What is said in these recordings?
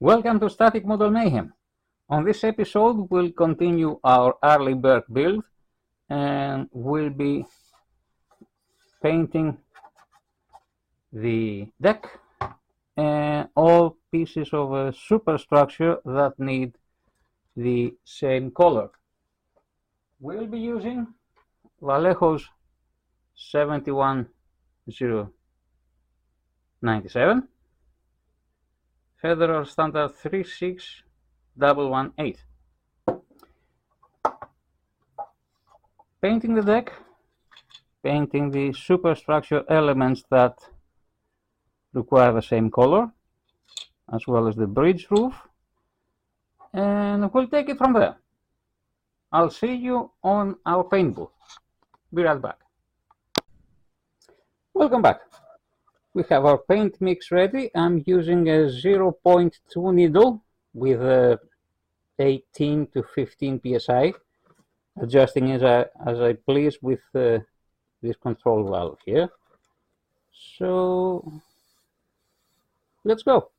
Welcome to Static Model Mayhem. On this episode, we'll continue our Arleigh Burke build and we'll be painting the deck and all pieces of a superstructure that need the same color. We'll be using Vallejo's 71097, Federal Standard 36118. Painting the deck, painting the superstructure elements that require the same color, as well as the bridge roof, and we'll take it from there. I'll see you on our paint booth. Be right back. Welcome back. We have our paint mix ready. I'm using a 0.2 needle with 18 to 15 psi, adjusting as I please with this control valve here. So let's go.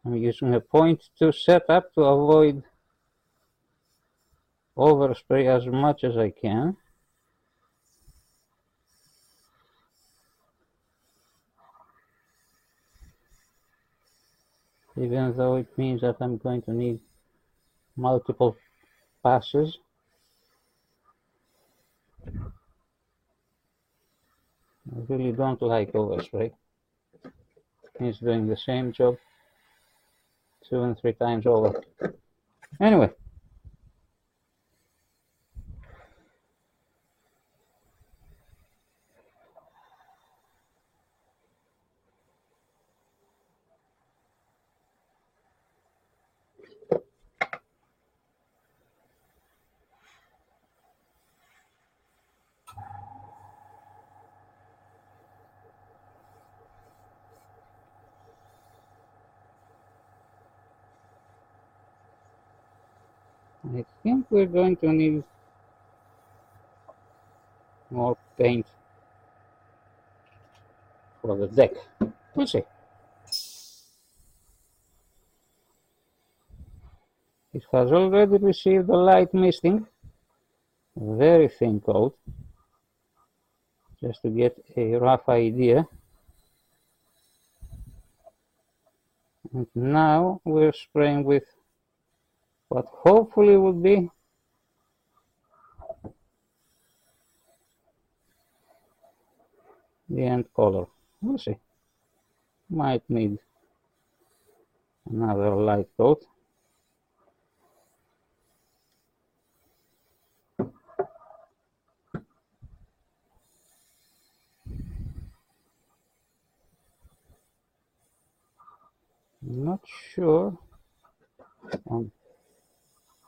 I'm using a 0.2 setup to avoid overspray as much as I can. Even though it means that I'm going to need multiple passes. I really don't like overspray. It's doing the same job 2 and 3 times over. Anyway. I think we're going to need more paint for the deck. We'll see. It has already received a light misting, a very thin coat, just to get a rough idea. And now we're spraying with what hopefully would be the end color. We'll see. Might need another light coat. Not sure on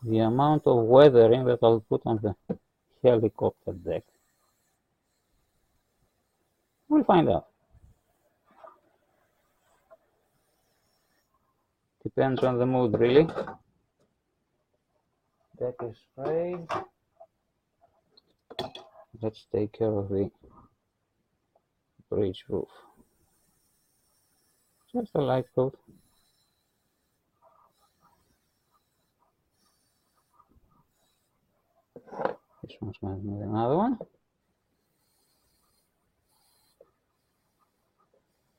the amount of weathering that I'll put on the helicopter deck. We'll find out. Depends on the mood, really. Deck is sprayed. Let's take care of the bridge roof. Just a light coat. This one's going to need another one.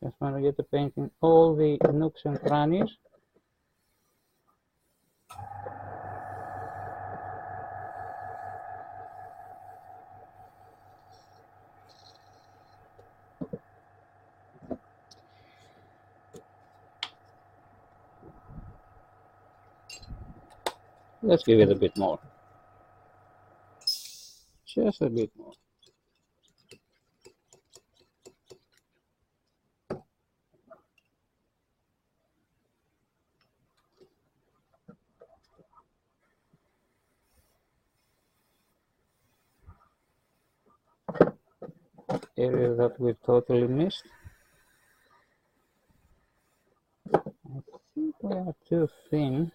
Just want to get the paint in all the nooks and crannies. Let's give it a bit more. Just a bit more. Area that we've totally missed. I think we are too thin.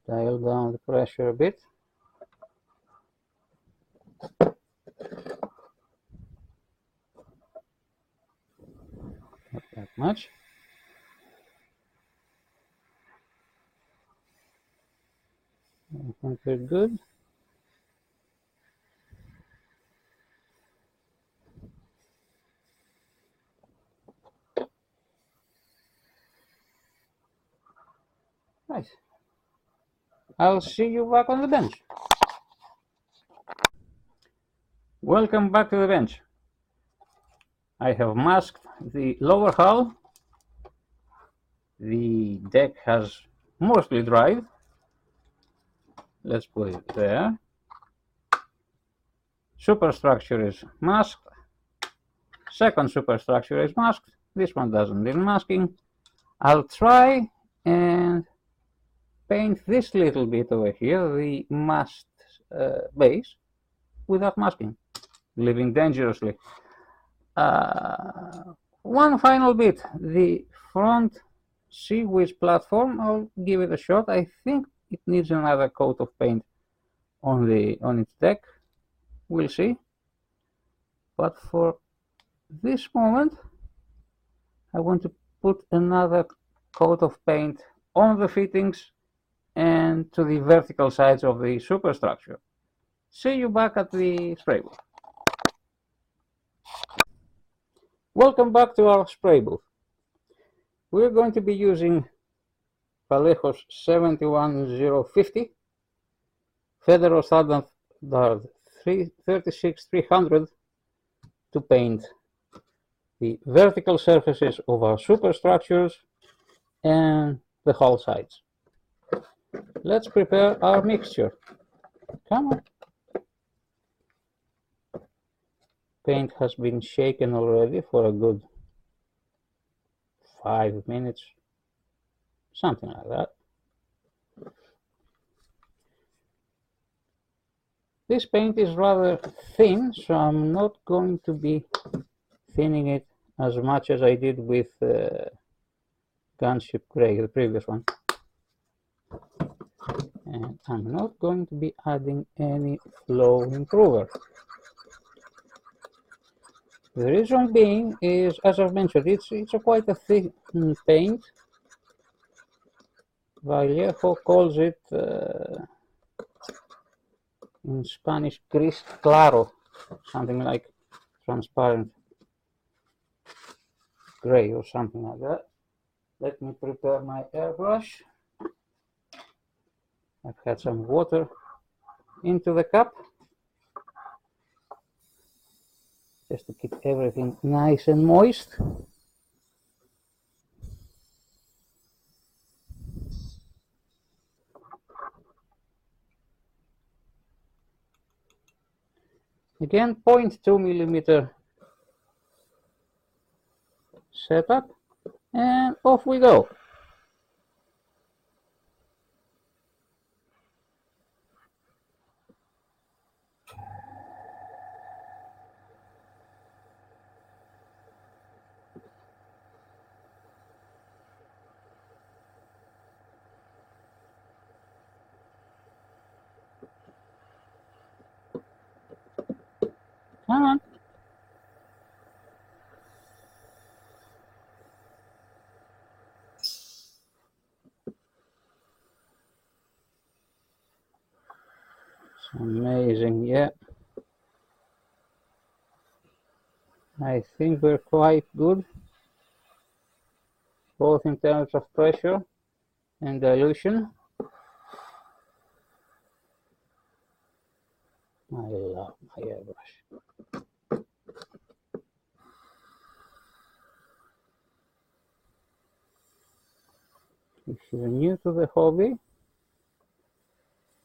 Dial down the pressure a bit. Not that much. I think we're good. Right. I'll see you back on the bench. Welcome back to the bench. I have masked the lower hull. The deck has mostly dried. Let's put it there. Superstructure is masked. Second superstructure is masked. This one doesn't need masking. I'll try and paint this little bit over here, the mast base, without masking, living dangerously. One final bit, the front sea witch platform, I'll give it a shot. I think it needs another coat of paint on its deck. We'll see. But for this moment, I want to put another coat of paint on the fittings and to the vertical sides of the superstructure. See you back at the spray booth. Welcome back to our spray booth. We're going to be using Vallejo's 71050, Federal Standard 36300 to paint the vertical surfaces of our superstructures and the hull sides. Let's prepare our mixture. Come on. Paint has been shaken already for a good 5 minutes, something like that. This paint is rather thin, so I'm not going to be thinning it as much as I did with Gunship Gray, the previous one. And I'm not going to be adding any flow improver. The reason being is, as I've mentioned, it's quite a thin paint. Vallejo calls it in Spanish gris claro, something like transparent gray or something like that. Let me prepare my airbrush. I've had some water into the cup just to keep everything nice and moist. Again, 0.2 millimeter setup, and off we go. Come on. It's amazing, yeah. I think we're quite good, both in terms of pressure and dilution. I love my airbrush. If you're new to the hobby,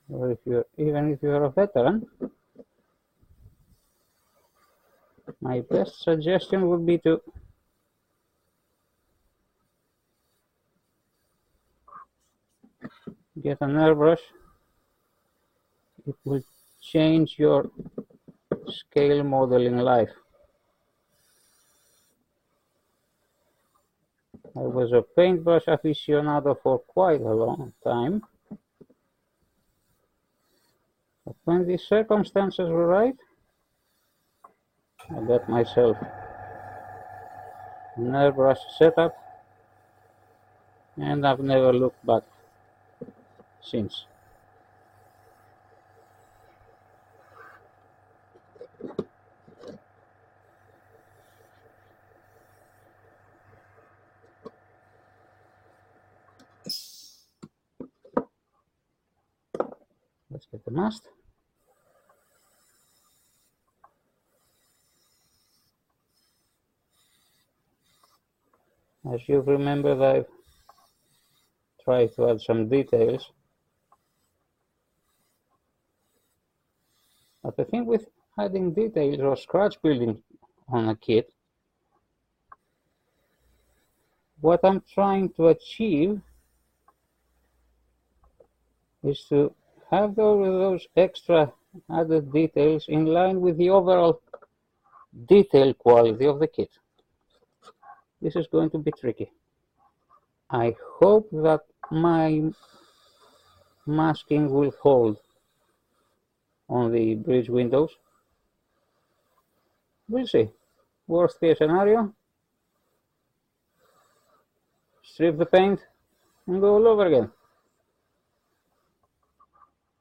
or even if you're a veteran, my best suggestion would be to get an airbrush. It will change your scale modeling life. I was a paintbrush aficionado for quite a long time, But when the circumstances were right, I got myself an airbrush setup, and I've never looked back since. Let's get the mast. As you remember, I've tried to add some details. But the thing with adding details or scratch building on a kit, what I'm trying to achieve is to have those extra added details in line with the overall detail quality of the kit. This is going to be tricky. I hope that my masking will hold on the bridge windows. We'll see. Worst case scenario, strip the paint and go all over again.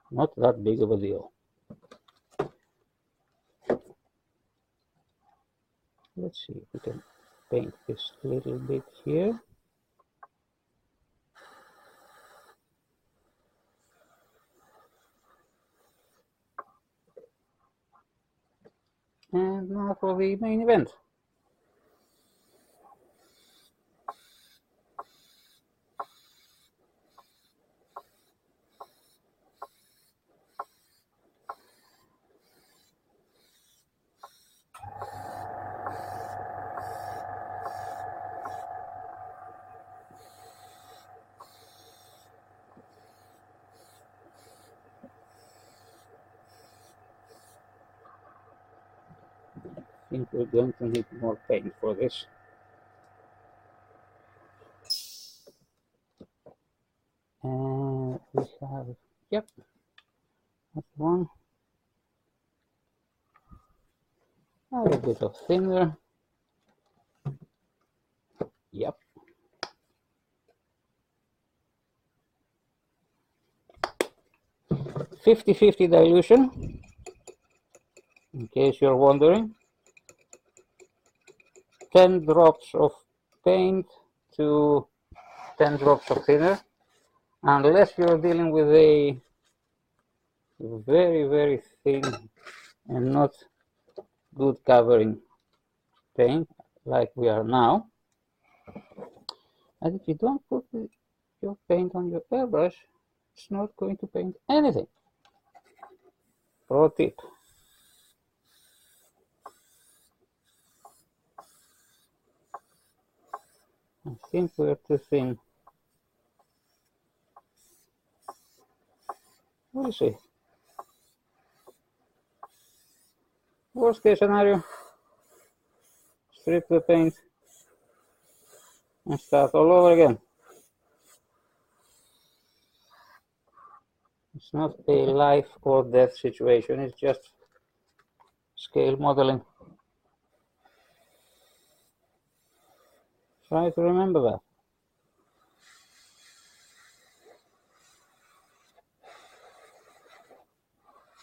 Not that big of a deal. Let's see if we can paint this little bit here. And now for the main event. I think we're going to need more paint for this. And we have, yep, that's one. A little bit of thinner. Yep. "50-50 dilution, in case you're wondering. 10 drops of paint to 10 drops of thinner, unless you're dealing with a very, very thin and not good covering paint like we are now. And if you don't put your paint on your airbrush, it's not going to paint anything. Pro tip. I think we're too thin. We'll see. Worst case scenario, strip the paint and start all over again. It's not a life or death situation, it's just scale modeling. Try to remember that.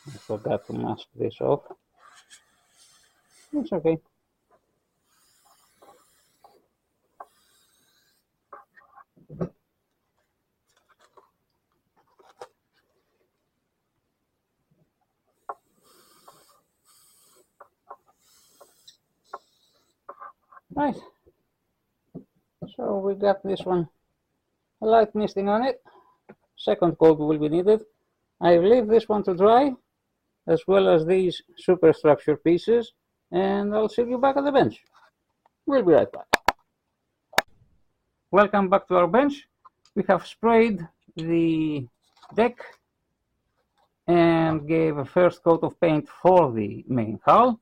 I forgot to mask this off. It's okay. Right. So we got this one, a light misting on it. Second coat will be needed. I leave this one to dry, as well as these superstructure pieces, and I'll see you back at the bench. We'll be right back. Welcome back to our bench. We have sprayed the deck and gave a first coat of paint for the main hull.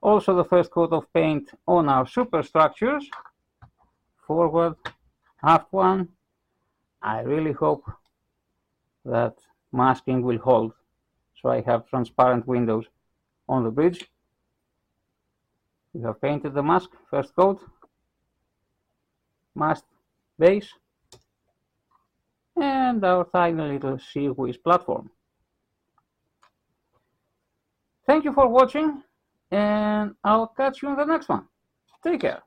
Also the first coat of paint on our superstructures, forward, aft one. I really hope that masking will hold, so So I have transparent windows on the bridge. We have painted the mast, first coat, mast base, and our tiny little sea whiz platform. Thank you for watching, and I'll catch you in the next one. Take care.